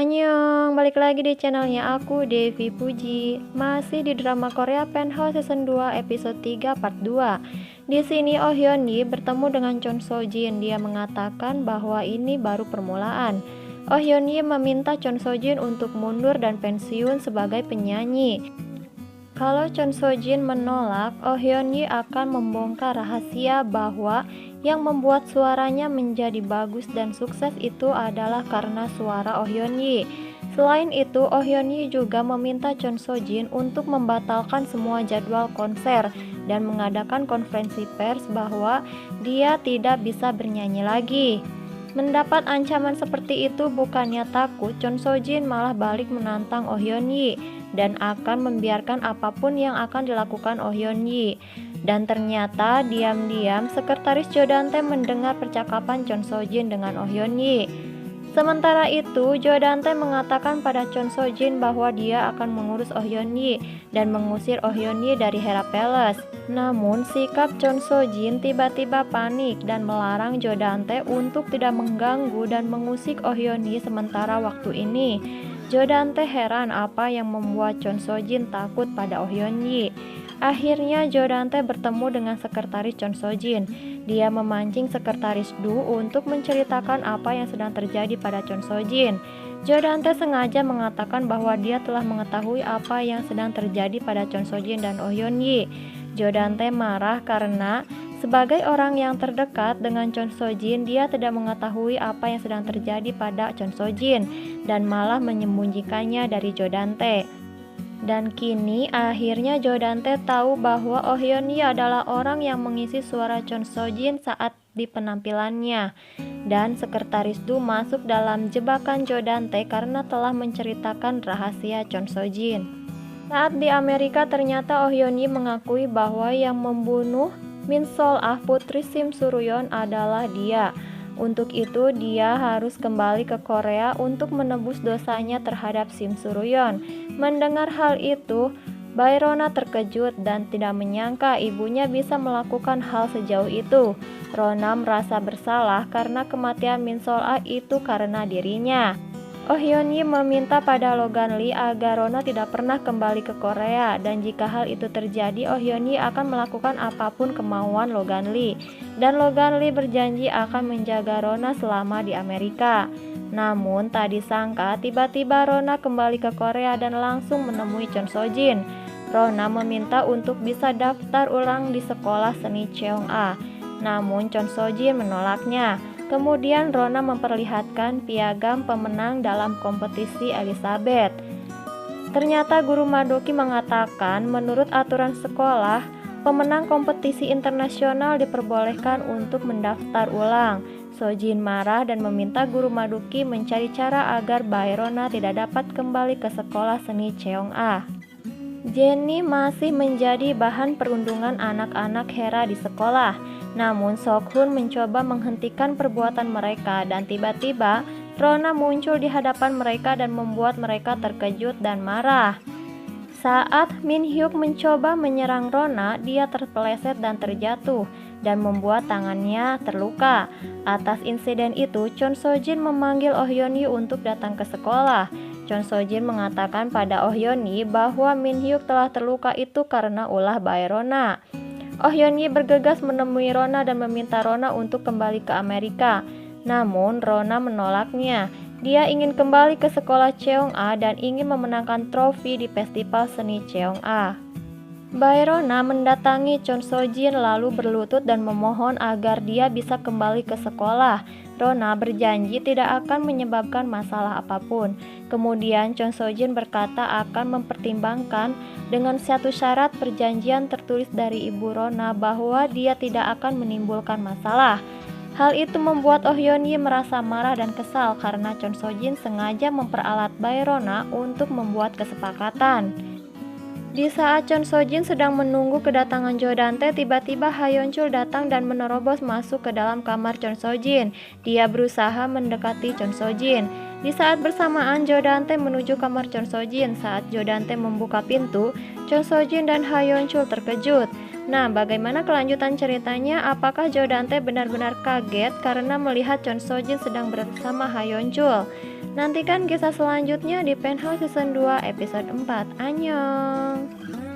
Annyeong, balik lagi di channelnya aku, Devi Puji. Masih di drama Korea Penthouse Season 2 episode 3 part 2. Di sini Oh Hyun Yi bertemu dengan Chon So Jin. Dia mengatakan bahwa ini baru permulaan. Oh Hyun Yi meminta Chon So Jin untuk mundur dan pensiun sebagai penyanyi. Kalau Chon So Jin menolak, Oh Hyun Yi akan membongkar rahasia bahwa yang membuat suaranya menjadi bagus dan sukses itu adalah karena suara Oh Hyun Yi. Selain itu, Oh Hyun Yi juga meminta Chon So Jin untuk membatalkan semua jadwal konser dan mengadakan konferensi pers bahwa dia tidak bisa bernyanyi lagi. Mendapat ancaman seperti itu, bukannya takut, Chon So Jin malah balik menantang Oh Hyun Yi dan akan membiarkan apapun yang akan dilakukan Oh Hyun Yi. Dan ternyata diam-diam sekretaris Jo Dante mendengar percakapan Chon So Jin dengan Oh Hyun Yi. Sementara itu, Jo Dante mengatakan pada Chon So Jin bahwa dia akan mengurus Oh Hyun Yi dan mengusir Oh Hyun Yi dari Hera Palace. Namun, sikap Chon So Jin tiba-tiba panik dan melarang Jo Dante untuk tidak mengganggu dan mengusik Oh Hyun Yi sementara waktu ini. Jo Dante heran apa yang membuat Chon So Jin takut pada Oh Hyun Yi. Akhirnya Jo Dante bertemu dengan sekretaris Chon So Jin. Dia memancing sekretaris Du untuk menceritakan apa yang sedang terjadi pada Chon So Jin. Jo Dante sengaja mengatakan bahwa dia telah mengetahui apa yang sedang terjadi pada Chon So Jin dan Oh Hyun Yi. Jo Dante marah karena sebagai orang yang terdekat dengan Chon So Jin, dia tidak mengetahui apa yang sedang terjadi pada Chon So Jin dan malah menyembunyikannya dari Jo Dante. Dan kini akhirnya Jo Dante tahu bahwa Oh Hyun Yi adalah orang yang mengisi suara Chon So Jin saat di penampilannya. Dan sekretaris Du masuk dalam jebakan Jo Dante karena telah menceritakan rahasia Chon So Jin. Saat di Amerika ternyata Oh Hyun Yi mengakui bahwa yang membunuh Min Sol Ah putri Sim Suryeon adalah dia. Untuk itu dia harus kembali ke Korea untuk menebus dosanya terhadap Sim Suryeon. Mendengar hal itu, Bae-rona terkejut dan tidak menyangka ibunya bisa melakukan hal sejauh itu. Rona merasa bersalah karena kematian Min Sol-ah itu karena dirinya. Oh Hyun Yi meminta pada Logan Lee agar Rona tidak pernah kembali ke Korea, dan jika hal itu terjadi, Oh Hyun Yi akan melakukan apapun kemauan Logan Lee. Dan Logan Lee berjanji akan menjaga Rona selama di Amerika. Namun tak disangka tiba-tiba Rona kembali ke Korea dan langsung menemui Chon So Jin. Rona meminta untuk bisa daftar ulang di sekolah seni Cheong-a. Namun Chon So Jin menolaknya. Kemudian Rona memperlihatkan piagam pemenang dalam kompetisi Elizabeth. Ternyata guru Madoki mengatakan menurut aturan sekolah, pemenang kompetisi internasional diperbolehkan untuk mendaftar ulang. So Jin marah dan meminta guru Madoki mencari cara agar Bae-rona tidak dapat kembali ke sekolah seni Cheong-a. Jennie masih menjadi bahan perundungan anak-anak Hera di sekolah. Namun Sok-hun mencoba menghentikan perbuatan mereka dan tiba-tiba Rona muncul di hadapan mereka dan membuat mereka terkejut dan marah. Saat Min Hyuk mencoba menyerang Rona, dia terpeleset dan terjatuh dan membuat tangannya terluka. Atas insiden itu, Chon So Jin memanggil Oh Hyun Yi untuk datang ke sekolah. Chon So Jin mengatakan pada Oh Hyun Yi bahwa Min Hyuk telah terluka itu karena ulah Bae-rona. Oh Hyun Yi bergegas menemui Rona dan meminta Rona untuk kembali ke Amerika. Namun Rona menolaknya. Dia ingin kembali ke sekolah Cheong-a dan ingin memenangkan trofi di festival seni Cheong-a. Bae-rona mendatangi Chon So Jin lalu berlutut dan memohon agar dia bisa kembali ke sekolah. Rona berjanji tidak akan menyebabkan masalah apapun. Kemudian Chon So Jin berkata akan mempertimbangkan dengan satu syarat perjanjian tertulis dari ibu Rona bahwa dia tidak akan menimbulkan masalah. Hal itu membuat Oh Hyun Yi merasa marah dan kesal karena Chon So Jin sengaja memperalat Bae-rona untuk membuat kesepakatan. Di saat Chon So Jin sedang menunggu kedatangan Jo Dante, tiba-tiba Ha Yeon Chul datang dan menerobos masuk ke dalam kamar Chon So Jin. Dia berusaha mendekati Chon So Jin. Di saat bersamaan Jo Dante menuju kamar Chon So Jin. Saat Jo Dante membuka pintu, Chon So Jin dan Ha Yeon Chul terkejut. Nah, bagaimana kelanjutan ceritanya? Apakah Jo Dante benar-benar kaget karena melihat Chon So Jin sedang bersama Ha Yeon Chul? Nantikan kisah selanjutnya di Penthouse Season 2 episode 4. Annyeong!